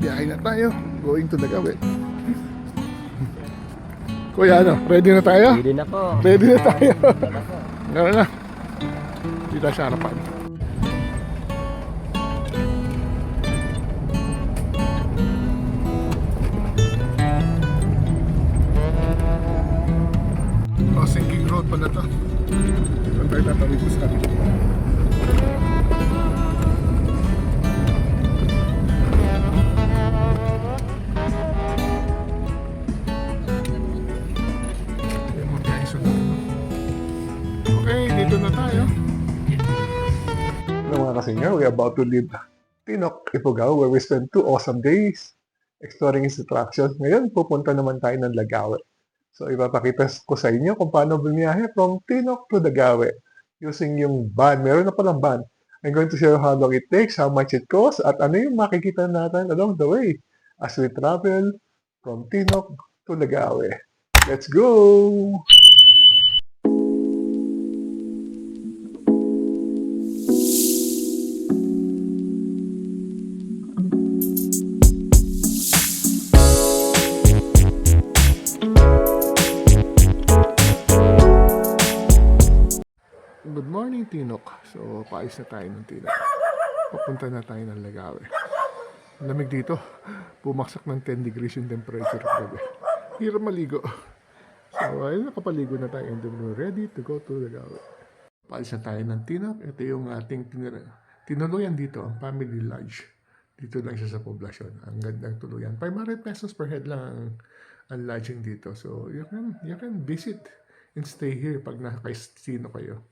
Biyahe na tayo. Going to Dagawe. Kuya, ano? Ready na tayo? Ready na po. Ready na tayo. Ready na po. Gano'n na. Dito sa harapan. Sinking road pala to. Saan tayo tatawid sa kanila? Okay, dito na tayo. Hello mga kasenyor, we're about to leave Tinok, Ifugao, where we spent 2 awesome days exploring its attractions. Ngayon, pupunta naman tayo ng Lagawe. So, ipapakita ko sa inyo kung paano bumiyahe from Tinok to Dagawe using yung van. Meron na palang van. I'm going to share how long it takes, how much it costs, at ano yung makikita natin along the way as we travel from Tinok to Dagawe. Let's go! Good morning, Tinok. So, paayos na tayo ng Tinok. Papunta na tayo ng Lagawe. Lamig dito. Pumaksak ng 10 degrees yung temperature gabi. Hirap maligo. So, ayun, nakapaligo na tayo and we're ready to go to Lagawe. Paayos na tayo ng Tinok. Ito yung ating tinuluyan dito, ang Family Lodge. Dito lang siya sa poblasyon. Ang gandang tuluyan. 500 pesos per head lang ang lodging dito. So, you can visit and stay here pag nakakasino kayo.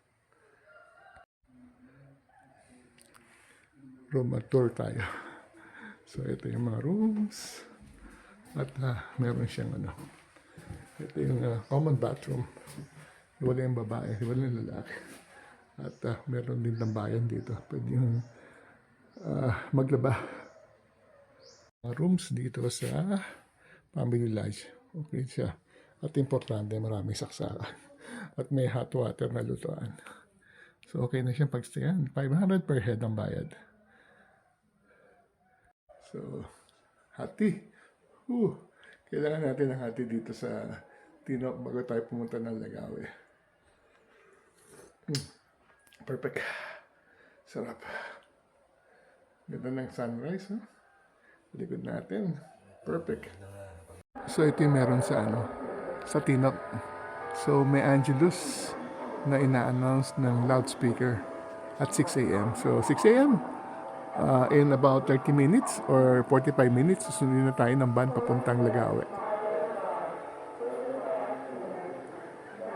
Room tour tayo. So, ito yung mga rooms. At meron siyang ito yung common bathroom. Wala yung babae, wala yung lalaki. At meron din tambayan dito. Pwede yung maglaba. Rooms dito sa Family Lodge. Okay siya. At importante, maraming saksakan. At may hot water na lutuan. So, okay na siyang pagstayan. 500 per head ang bayad. So, hati. Kailangan natin ng hati dito sa Tinok bago tayo pumunta ng Lagawe. Perfect. Sarap. Ganda ng sunrise, huh? Likod natin. Perfect. So, ito yung meron sa sa Tinok. So, may Angelus na ina-announce ng loudspeaker at 6 a.m. So, 6 a.m. In about 30 minutes or 45 minutes, susundin na tayo ng van papuntang Lagawe.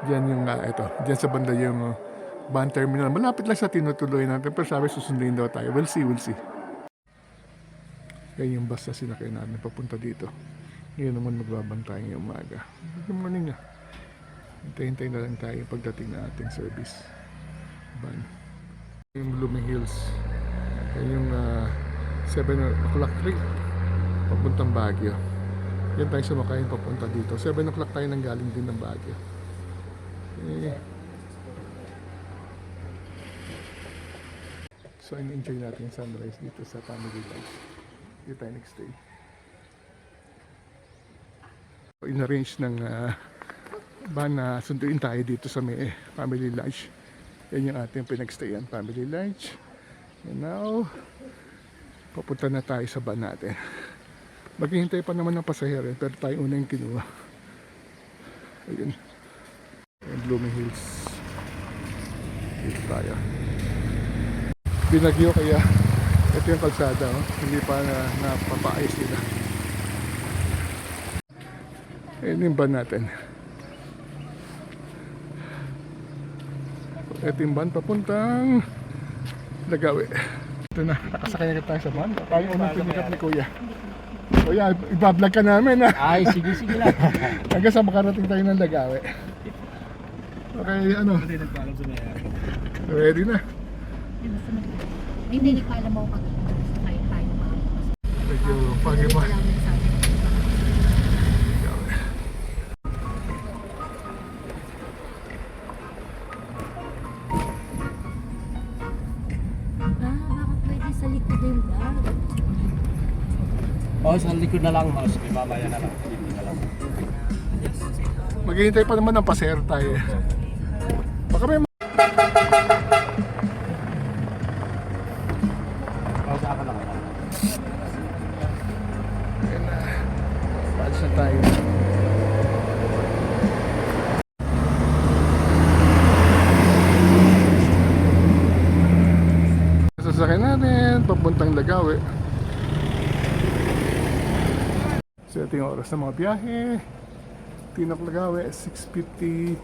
Diyan yung, diyan sa banda yung van terminal. Malapit lang sa tinutuloy natin, pero sabi susundin daw tayo. We'll see. Yan yung bus na sinakay natin papunta dito. Ngayon naman magbabantay ngayong umaga. Good morning na. Hintay-hintay na lang tayo pagdating na ating service van. Yung Blooming Hills. Yung 7 o'clock trip papuntang Baguio. Yan tayo sumakayin papunta dito. 7 o'clock tayo nang galing din ng Baguio. So, enjoy natin yung sunrise dito sa Family Lodge. Dito tayo nag-stay. In-arrange ng van na sunduin tayo dito sa may Family Lodge. Yan yung ating pinag-stayan, Family Lodge. And now, papunta na tayo sa van natin. Maghihintay pa naman ng pasahero, pero tayo una yung kinuha. Ayun. Ayun, Blooming Hills. Dito tayo. Binagyo kaya ito yung kalsada. Hindi pa napapaayos nila. Ayun yung van natin. Ito yung van papuntang Lagawe. Ito na, nakasakay na tayo sa van. Tayo unang pinikap ni Kuya. Kuya, ibablog ka namin ha. Ay, sige lang. Hanggang sa makarating tayo ng Lagawe. Okay, Hindi nagpaalam sa mayari. ready na. Hindi nagpaalam ako pag tayo na mga. Medyo pagi pa. Baka pwede sa likod yung bag. O, sa likod na lang, mas mamaya na lang. Hindi na lang. Maghihintay pa naman ng paser tayo. Baka may O, sa akin lang. Ayan na. Paalis na tayo. Sasakyan natin, papuntang Lagawe. So ito yung oras ng mga biyahe. Tinok Lagawe, 6:50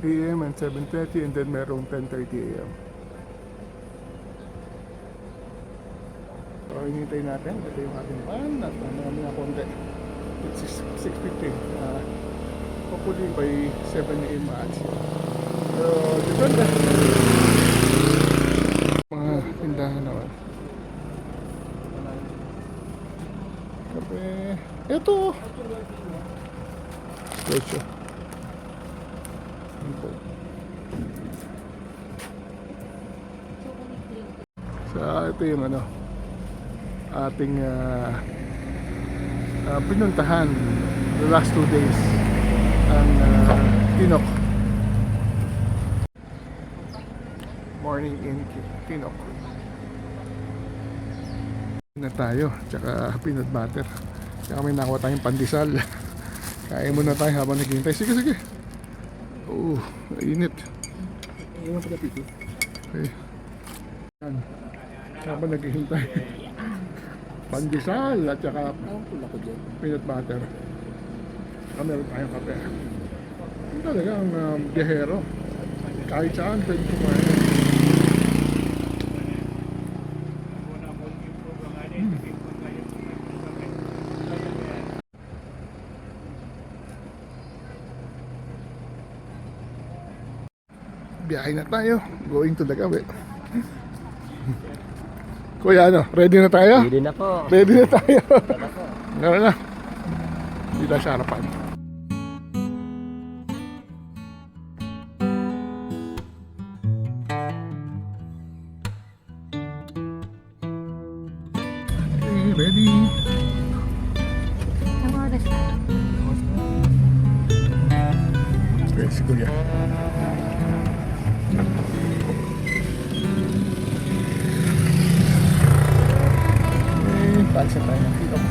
AM and 7:30 and then merong 10:30 AM. So hinintay natin, ito yung ating van at marami na konti. It's 6:50. Hopefully by 7 AM maalis. So depende. Mga tindahan naman. Kape. Ito. Leche. Ito. So ito yung ano ating pinuntahan the last 2 days ang Tinok. Morning in Tinok. Na tayo, tsaka peanut butter. Tsaka may nakuha tayong pandesal. Kain muna tayo habang naghihintay. Sige, sige. Oo, init. Iwan ko na pito. Okay. Yan. Habang naghihintay. Pandesal at tsaka Pula ko dyan. peanut butter. Saka meron tayong kape. Yung talagang biyahero. Kahit saan pwede kumain. Biyahe na tayo. Going to Lagawe. Kuya, ano? Ready na tayo? Hindi na po. Ready na tayo. Hindi na po. Gano'n na. Dito sa harapan. Okay, ready. Ang oras na. Okay, si Kuya. Okay, palsa tayo ng Tinok.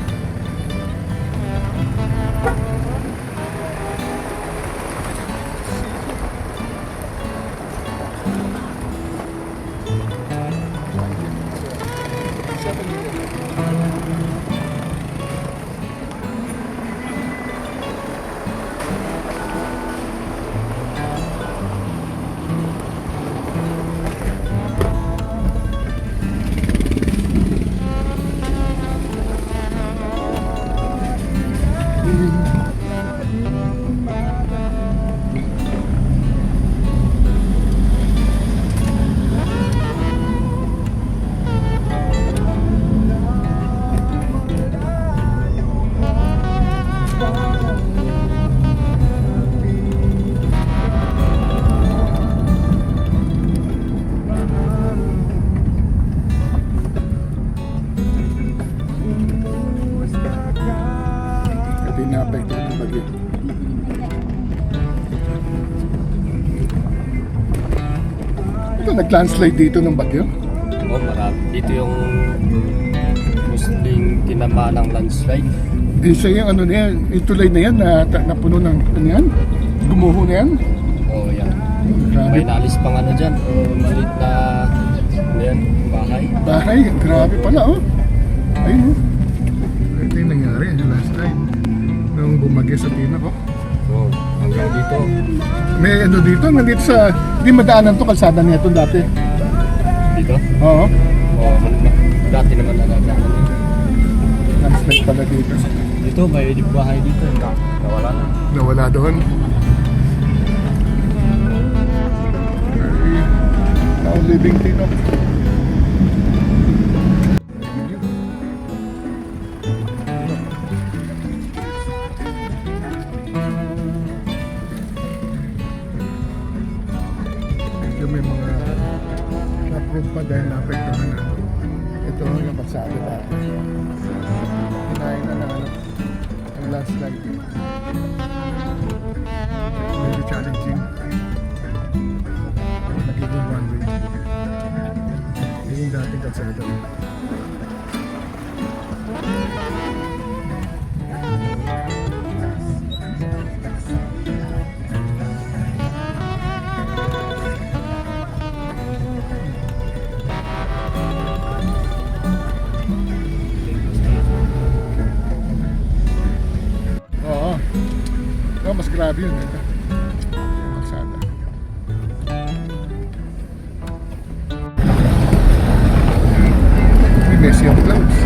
Ito yung naapektuhan ng bagyo. Ito, nag-landslide dito ng bagyo. Oo, marami. Dito yung mostly tinamaan ng landslide. Isa yung ano na yan, yung tulay na yan na napuno ng ano yan? Gumuho na yan? Oo, yan. Grabe. May naalis pang ano dyan. Maliit na ano yan, bahay. Bahay, grabe pala oh. Ayun oh. Ito yung nangyari, yung last night. Nung bumagay sa Tinok oh. Oo, hanggang dito. May ano dito, nandito sa, di madaanan to kalsada nito dati. Dito? Oo. Oo, dati naman na. Landslide pala dito. Dito, may bahay dito. Nawala na. Nawala doon. Okay. Now living Tinok. Medyo may mga na-prove pa dahil naapektuhan na. Ito yung kalsada dati. landslide. Medyo challenging. Nagiging one way. Yun yung dating kalsada. Oo. Oh, mas grabe yun. Ito. Yung kalsada. May messy ang clouds.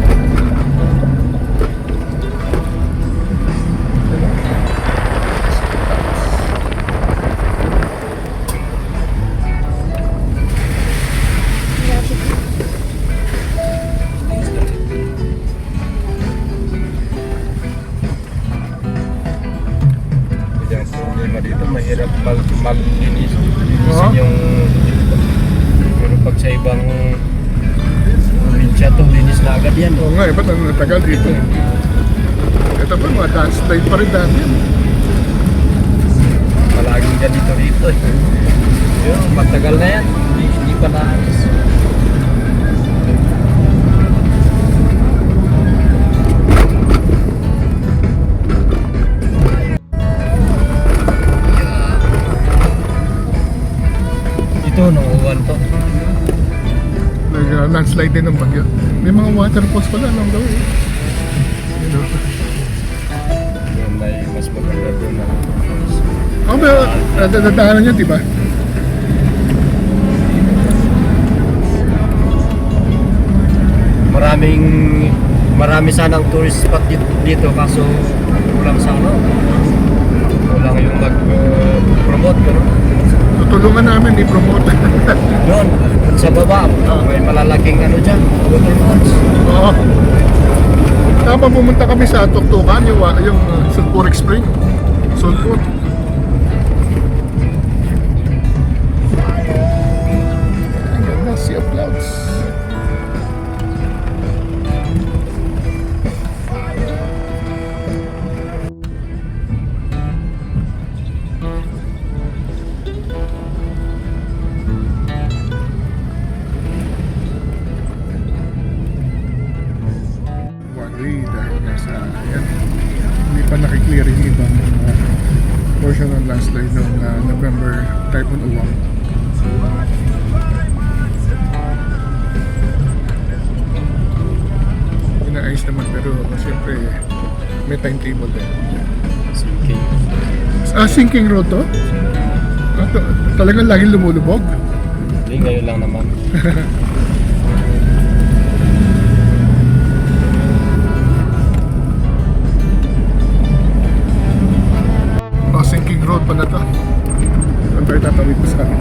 Yung problema dito, mahirap maglinis Oo. yung pero pag sa ibang probinsya to, linis na agad yan. Oo nga, ba't ang natagal dito? Ito pa, mga landslide pa rin dami yan. Palaging ganito rito eh. Yun, matagal na yan. Hindi pa naalis. Ito, nauuwan to. Landslide din ng bagyo. May mga waterfalls pala along the way. You know. Yun, may mas maganda doon na. Oh, pero nadadaanan yun, di ba? Marami sanang tourist spot dito kaso kulang sa ano. Kulang yung mag-promote, pero Tutulungan namin i-promote. doon, sa baba, may malalaking ano dyan, waterfalls. Oo. Tama, pumunta kami sa Tuktukan, yung Sulphuric Spring. Sulphur. Ang ganda, sea of clouds. One way dahil nga sa yan, hindi pa nakiklear yung ibang portion ng landslide noong November Typhoon Uwang. Inaayos naman pero siyempre may timetable din. Sinking. Sinking road to? Talagang laging lumulubog? Hindi, ngayon lang naman. Sinking road pa na to. Saan tayo tatawid pa sa akin?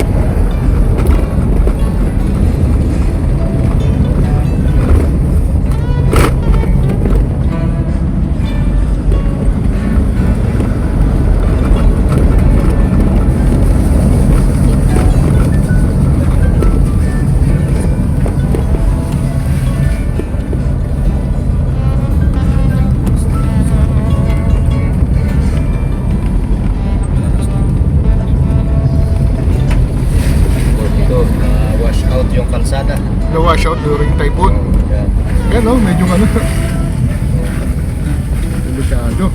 Wash out yung kalsada. Na-wash out during typhoon. Yan. Yan o, medyo ano. Delikado.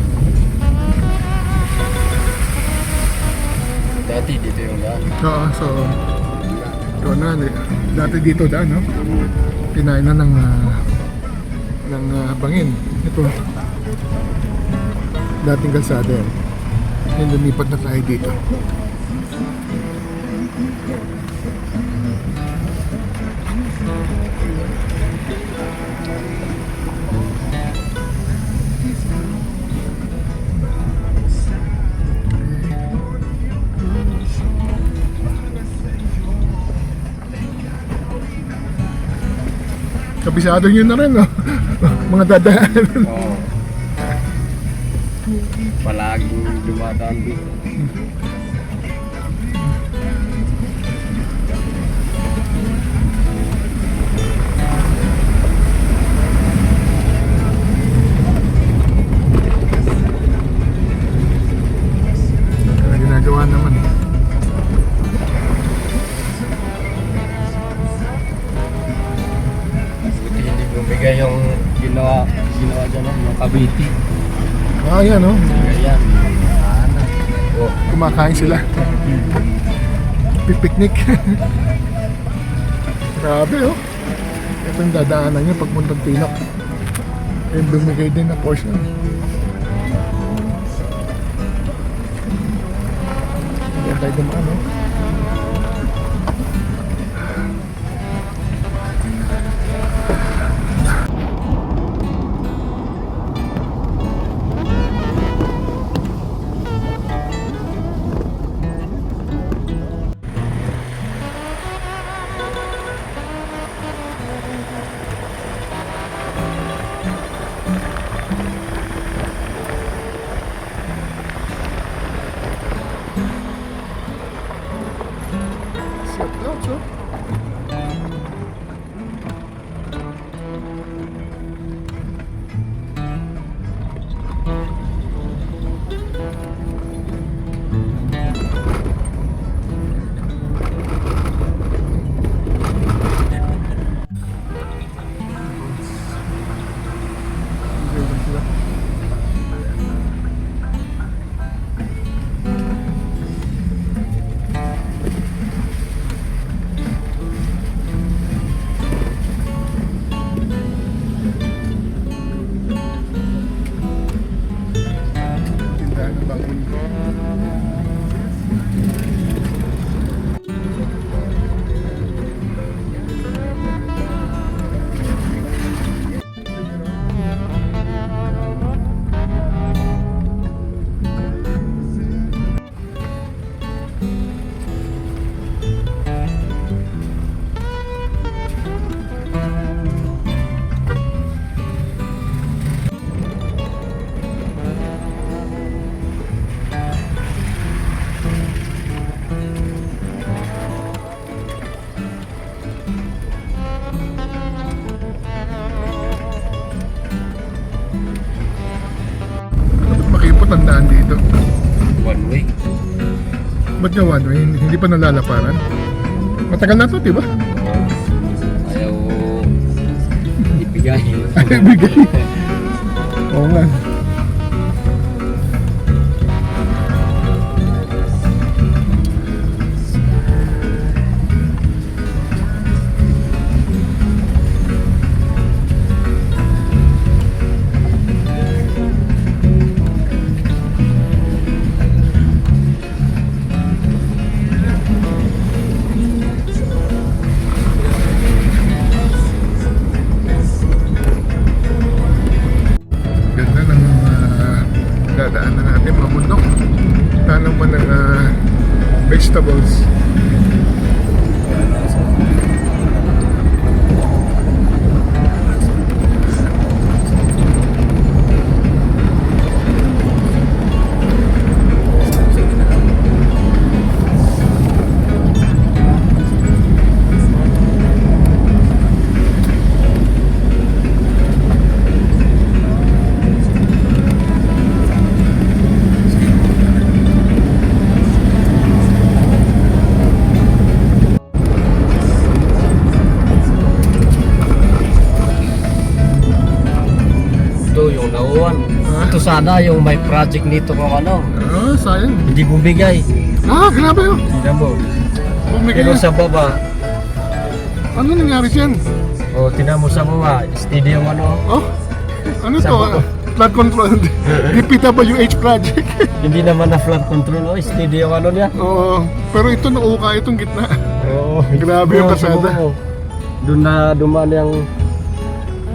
Dati dito yung daan. Oo, so ito na, dati dito daan, no? Kinain na ng bangin. Ito. Dating kalsada yan. Yan, lumipat na tayo dito. Kabisado nyo na rin, no? Mga dadaan. Oo. Palaging dumadaan dito. ginawa dyan, yung Cavite. Ah, yan oh. Ayan. Oh, Kumakain sila. Pipiknik. Grabe oh. Ito yung dadaanan niya pagpuntang Tinok. Yung bumigay din na portion. Hindi tayo dumaan oh. Set lots oh. Tindahan ng baboy. Makipot ang daan dito. one way. Ba't nga one way? Hindi pa nalalaparan? Matagal na to, di ba? Ayaw ibigay. Ay, bigay. Oo nga. Ganda ng dadaanan natin, mga bundok. Tanaman ng vegetables. Ito yung nauwan. Ah. Ito sana yung may project nito kung ano. Ah, sayang. Hindi bumigay. Ah, grabe oh. Tingnan mo. Bumigay Pero na. sa baba, Ano nangyari dyan? o tingnan mo sa baba, steady yung ano. Oh, ano Sa to? baba. Flood control. DPWH project. Hindi naman na flood control. O, steady yung ano niya. Oo, pero ito nauuka itong gitna. Oo. Grabe yung pasada. Doon na dumaan yung...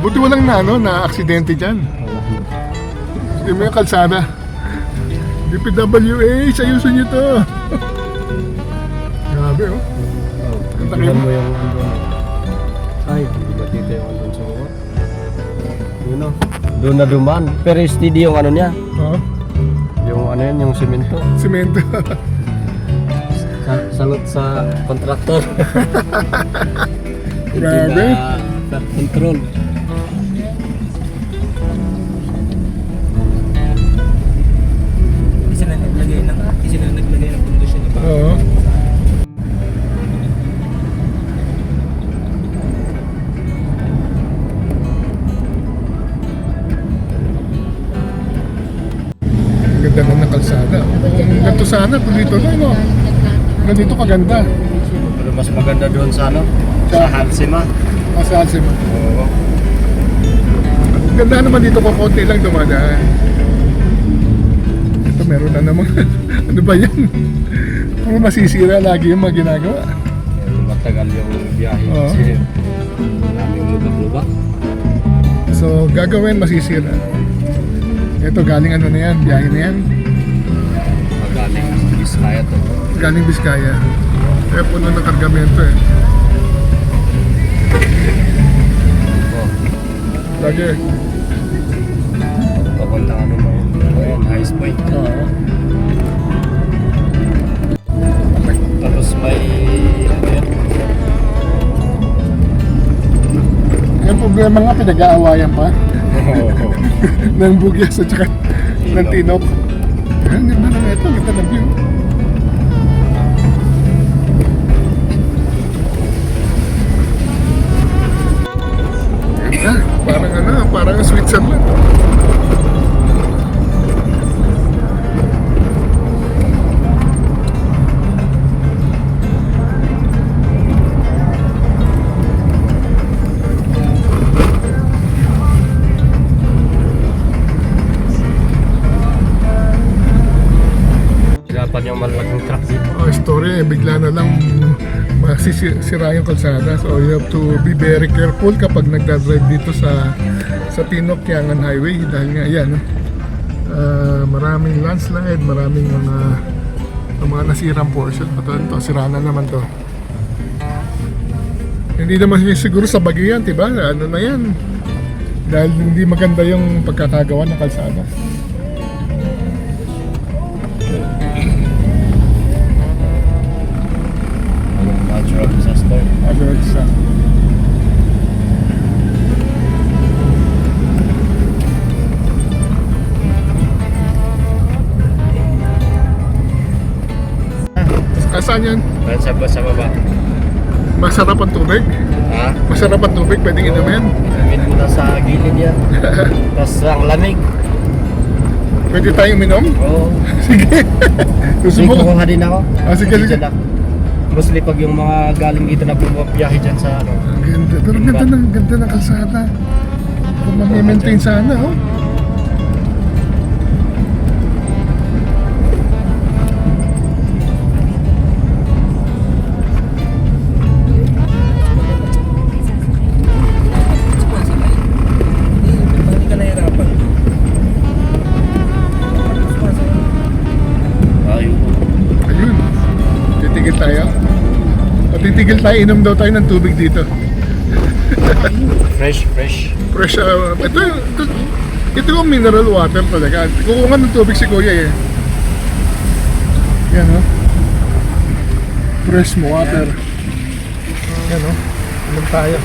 Buti walang na aksidente dyan. Hindi mo yung kalsada. DPWH, ayusin nyo to. Grabe oh. Tingnan mo yung andun. Ay, hindi ba dito yung andun sa baba? Yun o. Doon na dumaan. Pero steady yung ano niya. Oo, Yung ano yan, yung simento. simento. Salot sa kontraktor. Grabe. Flood control. Kasi na naglagay ng pundasyon na Oo. Ganda na ng kalsada. Kung ganito sana, kung dito na, no? Ganito kaganda. Pero mas maganda doon sa ano? Sa Halsema. Sa Alcima. Oo. Ganda naman dito ko, konti lang dumadaan. Ito, meron na naman. Ano ba yan? Puro masisira lagi yung mga ginagawa. Pero matagal yung biyahe Oo. kasi maraming lubak-lubak. So, gagawin, masisira. Ito, galing ano na yan, biyahe na yan. Magaling Biskaya to. Galing Biskaya. Kaya puno ng kargamento eh. Oh, Lagi. papunta ano mo. Ayan, Highest Point. Oo. Tapos may ano yan? Yung problema nga, pinag-aawayan pa. Oo. Ng Bugyas at saka ng Tinop. Ang ganda na ito, ang ganda ng view. Ganda, parang ano, parang Switzerland. Hirapan yung malaking truck dito. Oh, story, bigla na lang masisira yung kalsada. So you have to be very careful kapag nagdadrive dito sa Tinop Yangan Highway dahil nga yan, maraming landslide, maraming mga nasirang portion. Ito, sira na naman to. Hindi naman siguro sa bagyo yan, diba? Ano na yan? Dahil hindi maganda yung pagkakagawa ng kalsada. Natural disaster. Agad sa Saan yan? Ayan sa baba. Masarap ang tubig? Ha? Masarap ang tubig, pwedeng inumin. Inumin mo na sa gilid yan. Tapos ang lamig. Pwede tayong minom? Oo. Sige. Gusto Sige, mo? kukuha din ako. Ah, sige, sige. Dyan ako. Mostly pag yung mga galing dito na bumabiyahe dyan sa ano. Ang ganda. Pero ganda ng kalsada. Kung mamimaintain sana, oh. Hindi ka nahirapan. Ayun. Ayun. Titigil tayo. O titigil tayo, inom daw tayo ng tubig dito. Fresh. Fresh, ito yung mineral water talaga. Kukuha ng tubig si Kuya eh. Yan, oh. Fresh water. Yan, oh. Inom tayo.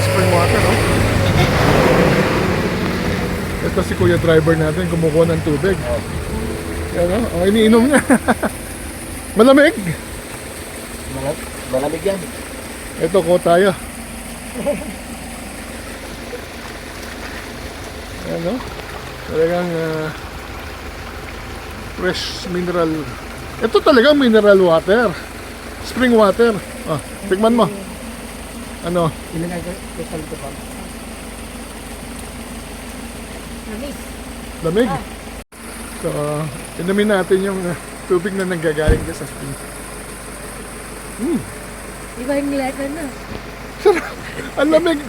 Spring water, oh. Ito si Kuya driver natin, kumukuha ng tubig. Yan, oh. Oh, iniinom niya. Malamig. Malamig yan. Ito ko tayo. Ano? Talagang fresh mineral. Ito talagang mineral water. Spring water. Ah, tikman mo. Ano? Ilagay ko sa lito pa. Namis. Lamig. So, inumin natin yung tubig na nanggagaling sa spring. Iba yung lasa na. Sarap. Ang lamig.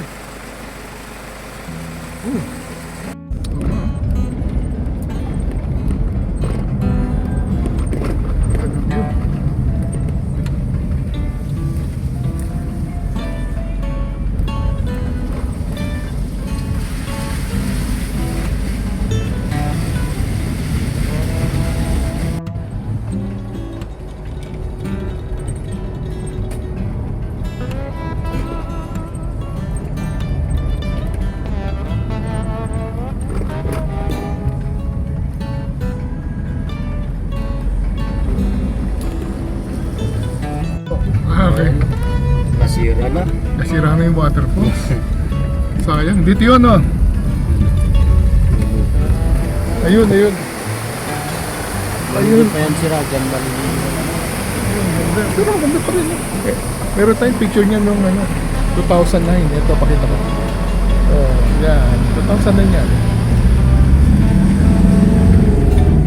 Okay. Nasira na. Nasira na yung waterfalls. Sayang. Dito yun, oh. Ayun, ayun. Ayun. Pa yan sira dyan, maliligo. Ayun, ganda. Pero ang ganda pa rin. Eh, meron tayong picture niya nung 2009. Ito, pakita ko. Oh, yan. 2009 yan.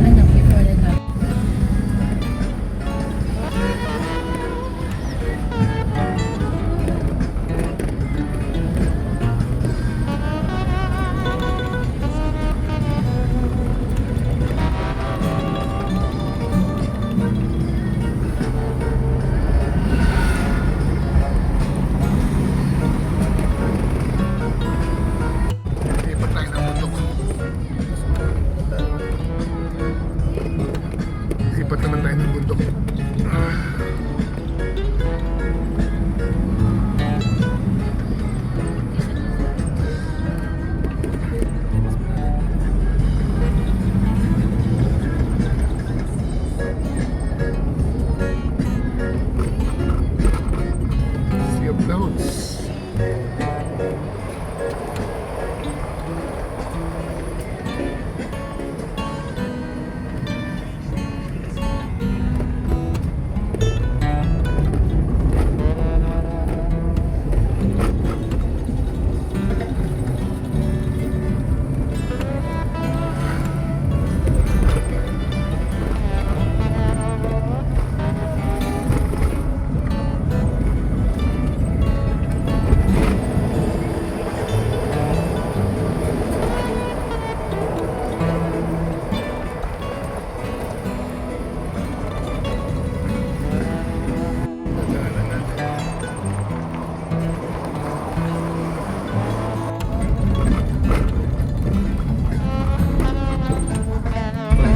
Ano, before and after. Lipat tayo ng bundok. Lipat naman tayo ng bundok. Sea of Clouds.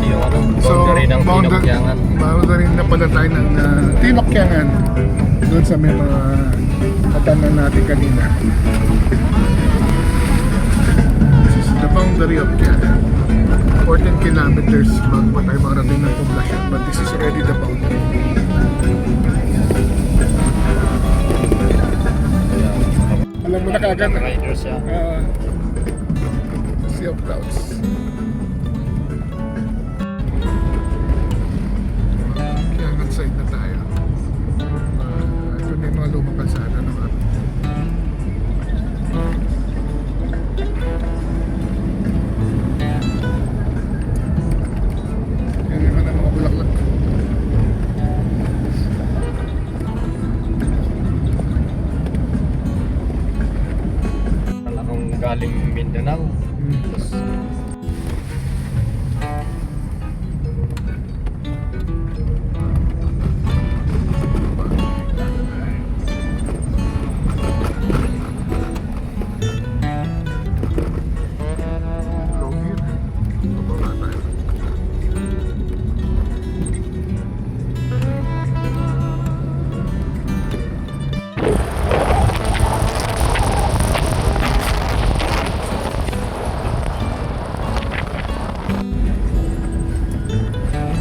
Yung boundary ng Tinokyangan. Boundary na pala tayo ng Tinokyangan. Doon sa may mga katanan natin kanina. This is the boundary of Kyangan. 14 kilometers bago pa tayo makarating ng poblasyon. But this is already the boundary. Alam mo na kagad. Riders siya. Sea of Clouds. Kyangan side na tayo. Ito na yung mga lumang kalsada naman. Yan naman ang mga bulaklak. Wala kong galing Mindanao. Tapos, Long hill. Bababa tayo.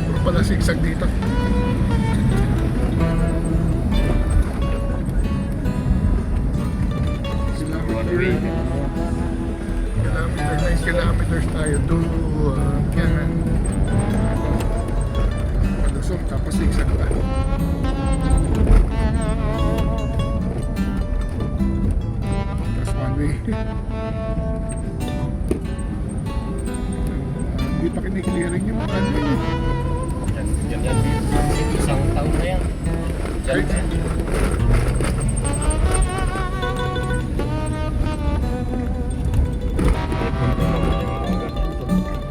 Puro pala sigsag dito. one way. Kilometers tayo to Kyangan. Palusong tapos sigsag pa. Tapos one way. Hindi pa kiniklearing yung mga ano yun. Yan yan. Isang taon na yan. Dyan Right. yan.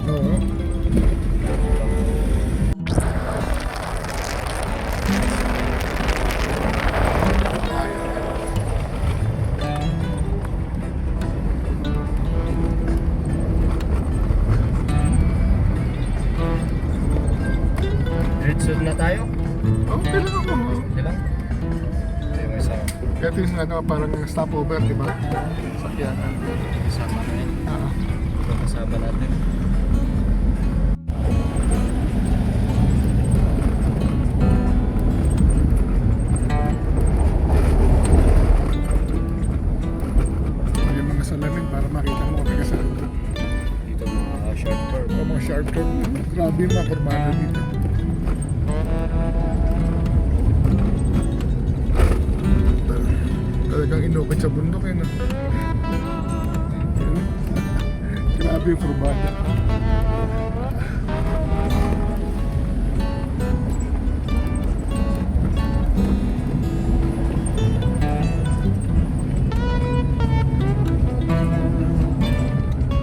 Oo. Diretso na tayo. Okay lang ako. Hindi lang. Yung isa. Ito yung ano, parang stopover, di ba? Sa Kyangan. Kasama na yun. Ah. Yung kasama natin. Yung mga salamin para makita mo kung may kasama. Dito mga Sharp curve. Mga sharp turn. Grabe yung mga kurmada dito. Talagang inukit sa bundok eh, no? Grabe yung kurmada.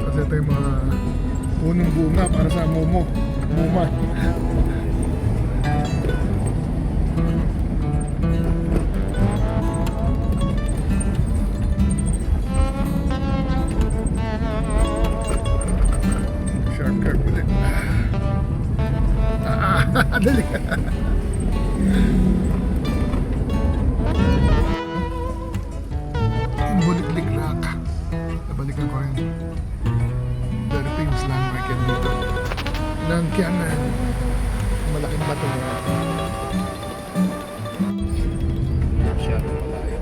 Kasi ito yung mga punong bunga para sa Muma. Sharp curve ulit. Dali ka. Bulik-lik rock. Nabalikan ko rin. Very famous landmark yan dito. Ng Kiangan. Malaking bato. Masyadong malayo.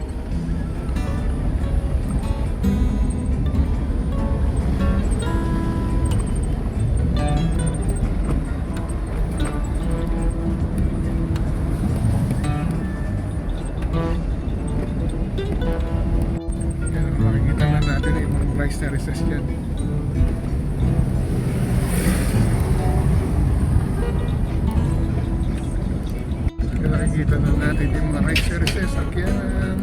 Yan, makikita na natin yung mga rice terraces dyan. Yan, nakikita na natin yung mga rice terraces. Yan.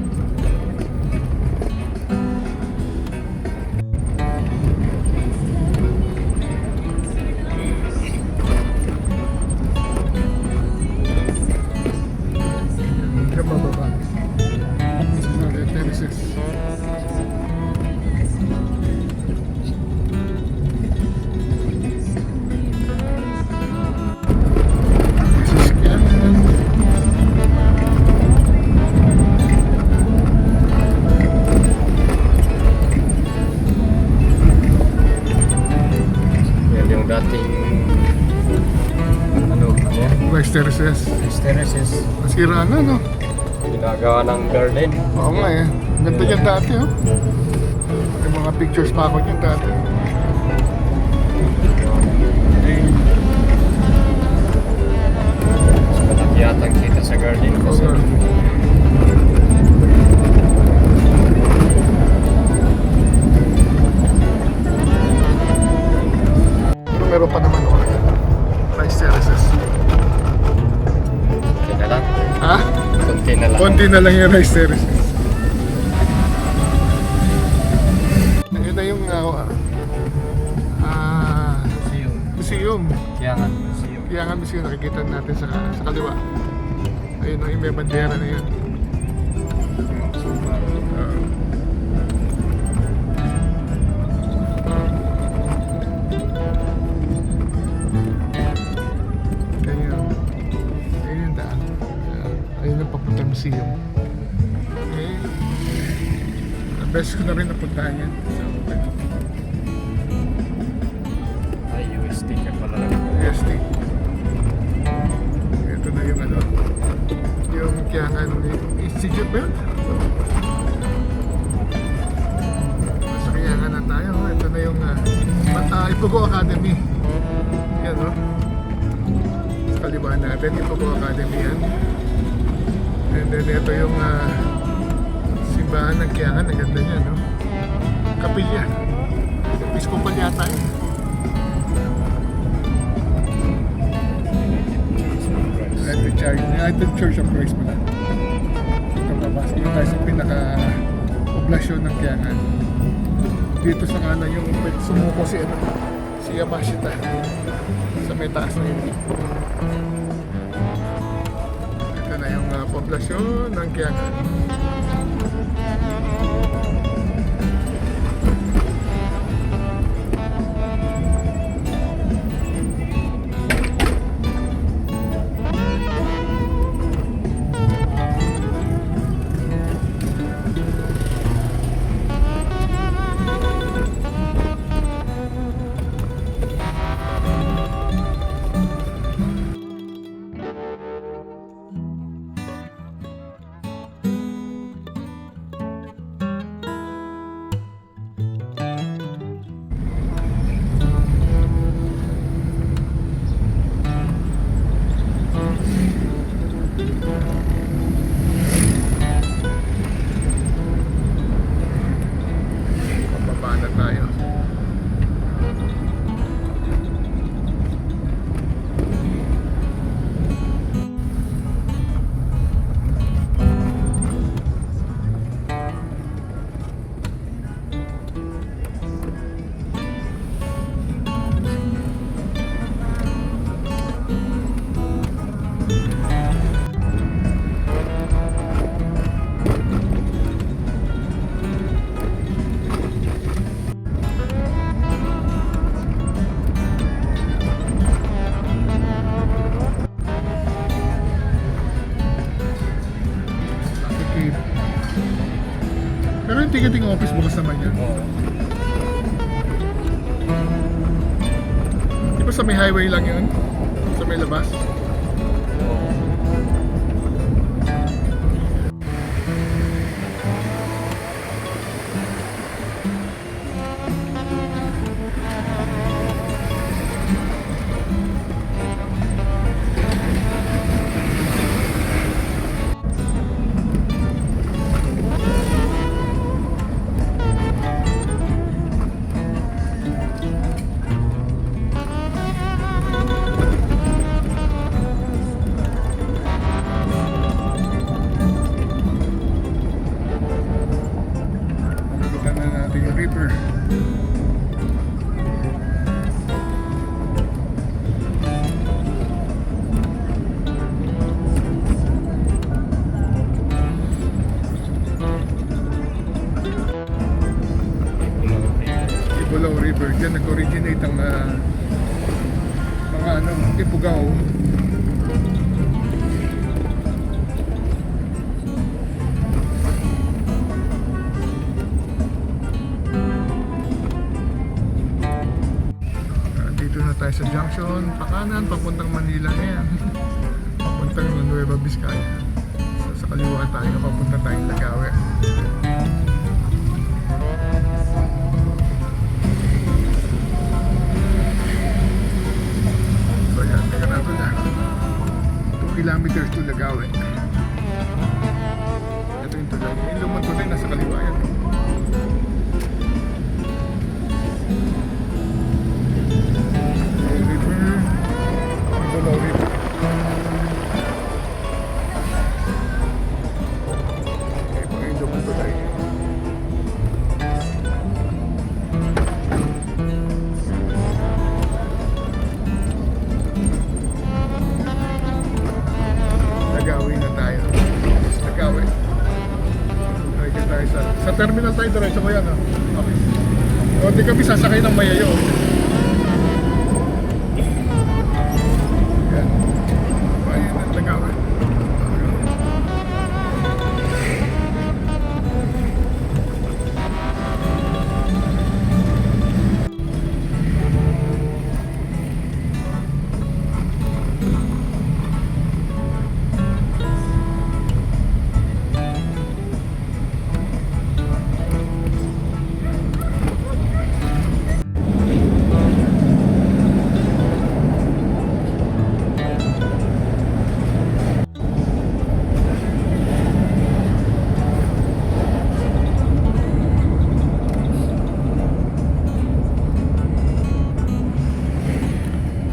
Yan, mababa. This is not the terraces. This is Kiangan. Yan yung dating ano, Rice terraces. terraces. Nasira na, no? Ginagawa ng garden. Oo nga eh. Ganda yan dati, oh. May mga pictures pa ako yan dati. Mas malaki yatang kita sa garden kasi Oo nga. Pero meron pa naman, oh. Rice terraces. konti na lang. Ha? Konti na lang. Konti na lang yung rice terraces. Yun na yung museum. Kiangan Museum. Kaya nga museum nakikita natin sa kaliwa. Ayun, yung may bandera na yun. Ayun yung daan. Ayun ang papunta museum. Okay. Best ko na rin napuntahan yan. Ay, UST ka pala lang. UST. Ito na yung ano. Yung Kiangan Institute ba yun? Nasa Kiangan na tayo. Ito na yung Ipugo Academy. Yan, no? Sa kaliwa natin, Ipugo Academy yan. And then ito yung simbahan ng Kiangan. Ang ganda niya, no? Kapilya. Episcopal yata yun. United Church of Christ pala. Ito babas. Dito tayo sa pinaka-poblasyon ng Kiangan. Dito sa kanan yung sumuko si Yamashita sa may taas na yun. Ito na yung poblasyon ng Kiangan. ticketing office, bukas naman yan. Oo. Di ba sa may highway lang yun? Sa may labas? Oo. Nakita na natin yung river. Ibulaw River. Diyan nag-originate ang mga Ifugao. Dito na tayo sa junction, pakanan, papuntang Manila na yan. Papuntang Nueva Vizcaya. Sa kaliwa tayo, papunta tayong Lagawe. So yan, teka natin na. 2 kilometers to Lagawe. Ito yung tulay. Yung lumang tulay, nasa kaliwa yan. River, Ibulaw River. Ito yung lumang tulay. Lagawi na tayo. Lagawi. Okay tayo sa terminal tayo diretso ko yan. Okay. O di kami sasakay ng Mayayo. Yan. Bayan ng Lagawi.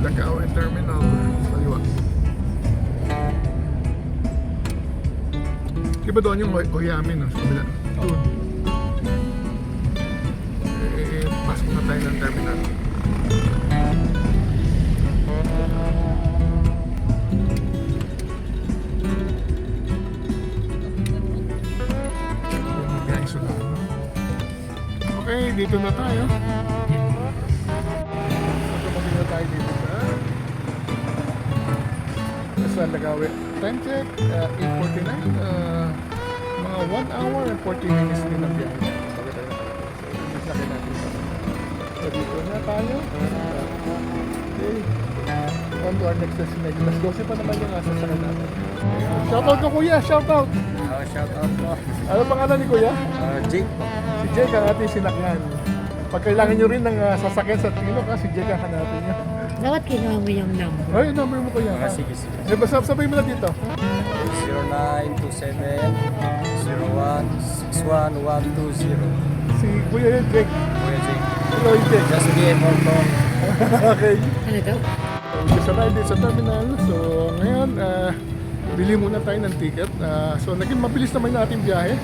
Lagawi Terminal. Sa kaliwa. Di ba doon yung Oyami, no? Sa kabila. Doon. Pasok na tayo ng terminal. Guys, okay, dito na tayo. Dumating na tayo dito sa Lagawi. Time check, 8:49. Mga 1 hour and 40 minutes din ang biyahe. Bago tayo nakalagay natin ito. So dito na tayo. Okay. On to our next destination. Mas 12 pa naman yung sasakyan natin. Shoutout ka kuya, shoutout! Shout out po. Ano pangalan ni kuya? Jake po. Si Jake ang ating sinakyan. Pag kailangan nyo rin ng sasakyan sa Tino, si Jake ang hanapin nyo. Dapat kinuha mo yung number. Ay, yung number mo kuya. Sige, sige. Eh, basta sabay mo na dito. 0927-0161-120. Si kuya yun, Jake. Kuya Jake. Hello, Jake. Just be more phone. Okay. Ano daw? Isa tayo dito sa terminal. So, ngayon, bili muna tayo ng ticket. So, naging mabilis naman yung ating biyahe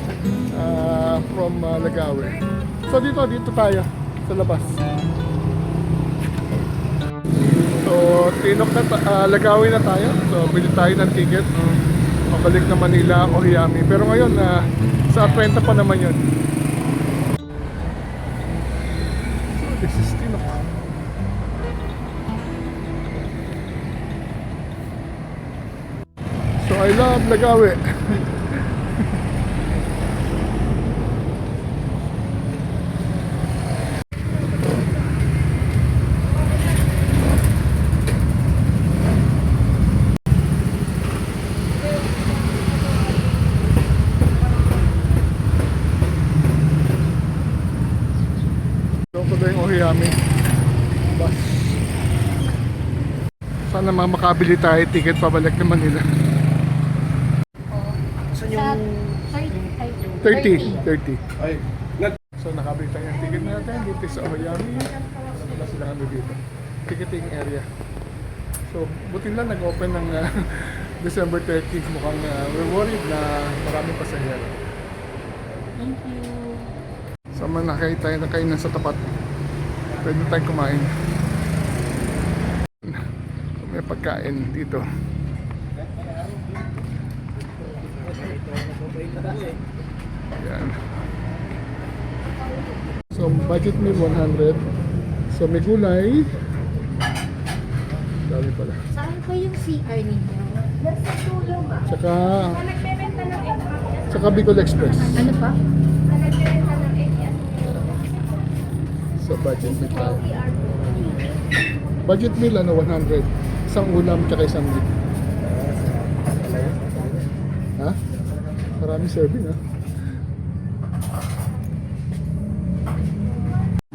from Lagawe. So, dito tayo sa labas. So, Tinok na, Lagawe na tayo. So, bili tayo ng ticket. Pabalik na Manila o Hiami. Pero ngayon, sa 30 pa naman yun. So, this is Tinok. So, I love Lagawe. tayong Ohiyami bus. Sana makabili tayo ticket pabalik na Manila. Saan Sa yung... 30. So nakabili tayo ng ticket natin dito sa Ohiyami. Wala sila kami dito. Ticketing area. So buti lang nag-open ng December 30. Mukhang we're worried na maraming pasahero. Thank you. So manakay tayo na kainan sa tapat. Pwede tayong kumain. May pagkain dito. Yan. So budget meal 100. So may gulay. Dami pala. Saan po yung CR ninyo? Nasa tulo ba? Tsaka Bicol Express. Ano pa? So budget meal tayo. Budget meal 100. Isang ulam tsaka isang meat. Ha? Marami serving ha.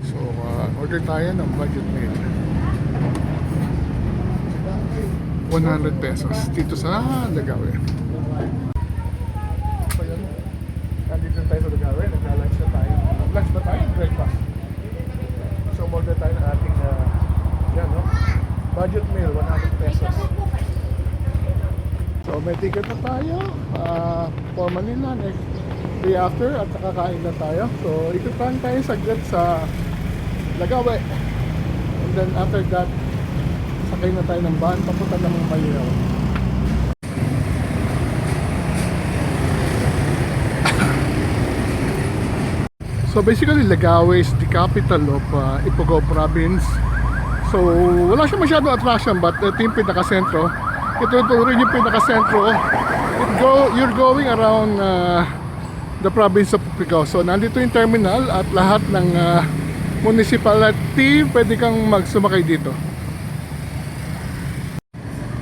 So order tayo ng budget meal. 100 pesos dito sa Lagawe. So yan. Nandito tayo sa Lagawe. Nagla-lunch na tayo. Lunch ba tayo? Breakfast. So order tayo ng ating yan no? Budget meal, 100 pesos. So may ticket na tayo for Manila next day after at kakain na tayo. So itutan tayo saglit sa Lagawe. And then after that, sakay na tayo ng van papunta ng Malinaw. So basically Lagawe is the capital of Ifugao province. So wala siya masyadong attraction but ito yung pinaka-sentro. Ito rin yung pinaka-sentro. You're going around the province of Ifugao. So nandito yung terminal at lahat ng municipality pwede kang magsumakay dito.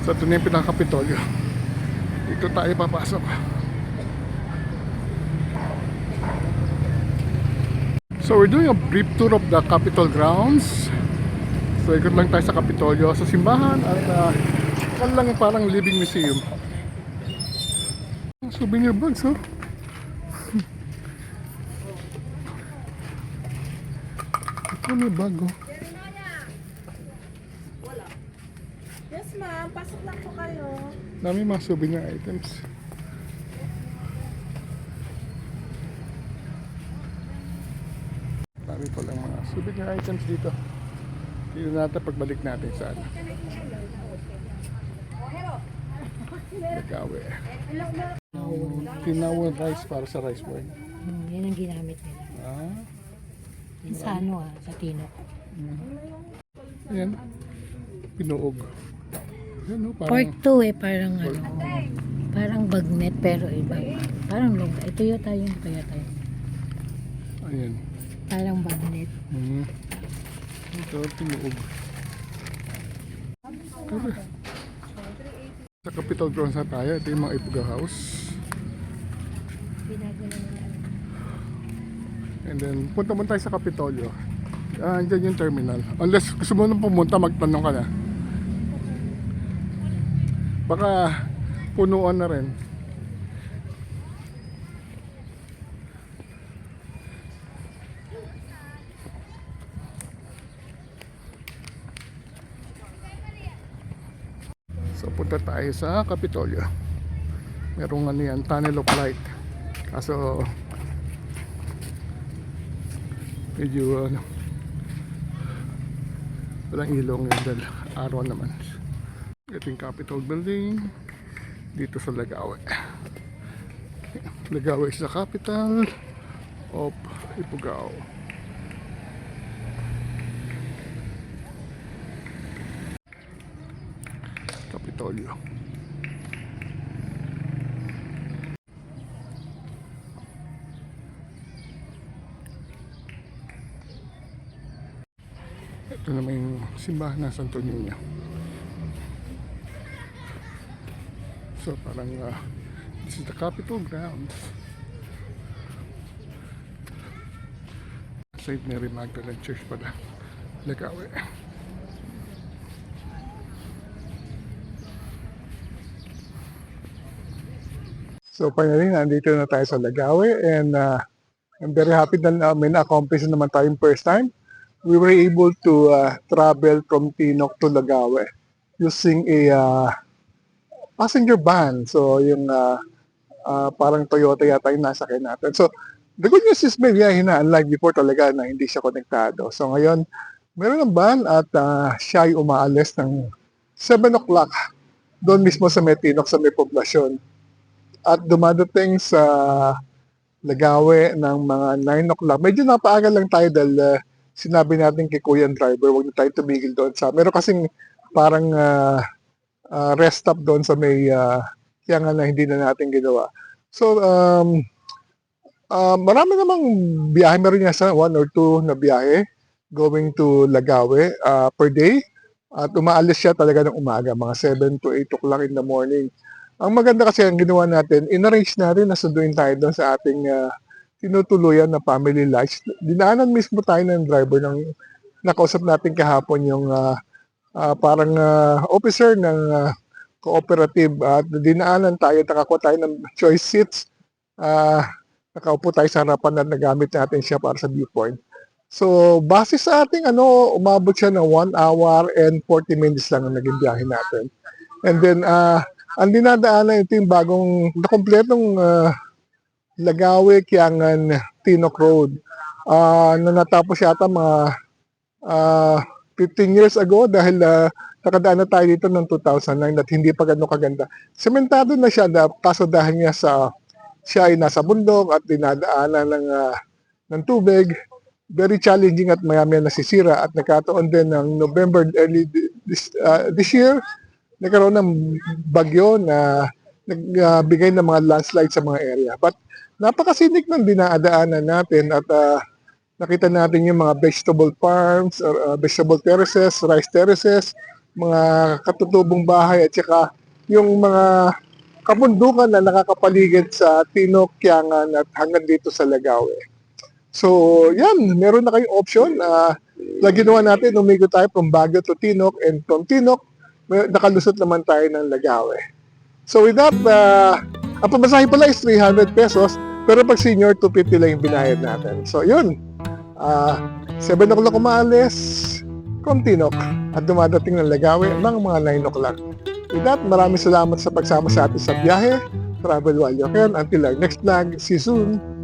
So ito na yung pinaka-Kapitolyo. Dito tayo papasok. So we're doing a brief tour of the Capitol grounds. So ikot lang tayo sa Kapitolyo, sa simbahan at kan lang parang living museum. Souvenir bags oh. Ito may bag oh. Yes, ma'am. Pasok lang po kayo. Dami mga souvenir items. Dami pa lang mga souvenir items dito. Dito natin pagbalik natin sa ano. Lagawe. Tinawon rice para sa rice boy. Yan ang ginamit nila. Ah, Yung sa ano sa Tino. ayan. Pinuog. Yan no, Part parang 2 parang ano. Parang bagnet pero iba. Parang longga. Ito yata yung kaya tayo. ayan. Parang bagnet. Ito, pinuog. Tara. Sa Capitol Grounds na tayo. Ito yung mga Ifugao House. And then, punta mo tayo sa Kapitolyo. Andyan yung terminal. Unless gusto mo nang pumunta, magtanong ka na. Baka punuan na rin. So punta tayo sa Kapitolyo. Merong ano yan, tunnel of light. Kaso medyo ano, walang ilong yun dahil araw naman. Ito yung Capitol Building dito sa Lagawe. Lagawe is the capital of Ifugao. Kapitolyo. Ito naman yung simbahan ng Santo Niño. So parang this is the Capitol grounds. St. Mary Magdalene Church pala. Lagawe. So finally, nandito na tayo sa Lagawe and I'm very happy na may na-accomplish naman tayong first time. We were able to travel from Tinok to Lagawe using a passenger van. So yung parang Toyota yata yung nasakyan natin. So the good news is may biyahe na, unlike before talaga na hindi siya konektado. So ngayon, meron ng van at siya ay umaalis ng 7 o'clock doon mismo sa may Tinok, sa may poblasyon. At dumadating sa Lagawe ng mga 9 o'clock. Medyo napaaga lang tayo dahil sinabi natin kay Kuya ang driver, huwag na tayo tumigil doon sa... Meron kasing parang rest stop doon sa may kaya nga na hindi na natin ginawa. So, marami namang biyahe. Meron nga sa 1 or 2 na biyahe going to Lagawe per day. At umaalis siya talaga ng umaga, mga 7 to 8 o'clock in the morning. Ang maganda kasi ang ginawa natin, in-arrange natin na sunduin tayo doon sa ating tinutuluyan na family life. Dinaanan mismo tayo ng driver ng nakausap natin kahapon yung parang officer ng cooperative at dinaanan tayo, nakakuha tayo ng choice seats. Nakaupo tayo sa harapan at nagamit natin siya para sa viewpoint. So, base sa ating umabot siya ng 1 hour and 40 minutes lang ang naging biyahe natin. And then, ang dinadaanan ito yung bagong, nakompletong Lagawe, Kiangan, Tinok Road. Na natapos yata mga 15 years ago dahil nakadaan na tayo dito ng 2009 at hindi pa gano'ng kaganda. Sementado na siya, kaso dahil niya siya ay nasa bundok at dinadaanan ng tubig. Very challenging at maya-maya nasisira at nagkataon din ng November early this year, nagkaroon ng bagyo na nagbigay ng mga landslide sa mga area. But napakasinik ng dinadaanan natin at nakita natin yung mga vegetable farms, or, vegetable terraces, rice terraces, mga katutubong bahay at saka yung mga kabundukan na nakakapaligid sa Tinok, Kiangan at hanggang dito sa Lagawe. So, yan, meron na kayong option. Na ginawa natin, umigo tayo from Baguio to Tinok and from Tinok, nakalusot naman tayo ng Lagawe. So with that, ang pamasahe pala is 300 pesos, pero pag senior, 250 lang yung binayad natin. So yun, 7 o'clock umaalis from Tinok at dumadating ng Lagawe ng mga 9 o'clock. With that, maraming salamat sa pagsama sa atin sa biyahe. Travel while you can. Until our next vlog, see you soon!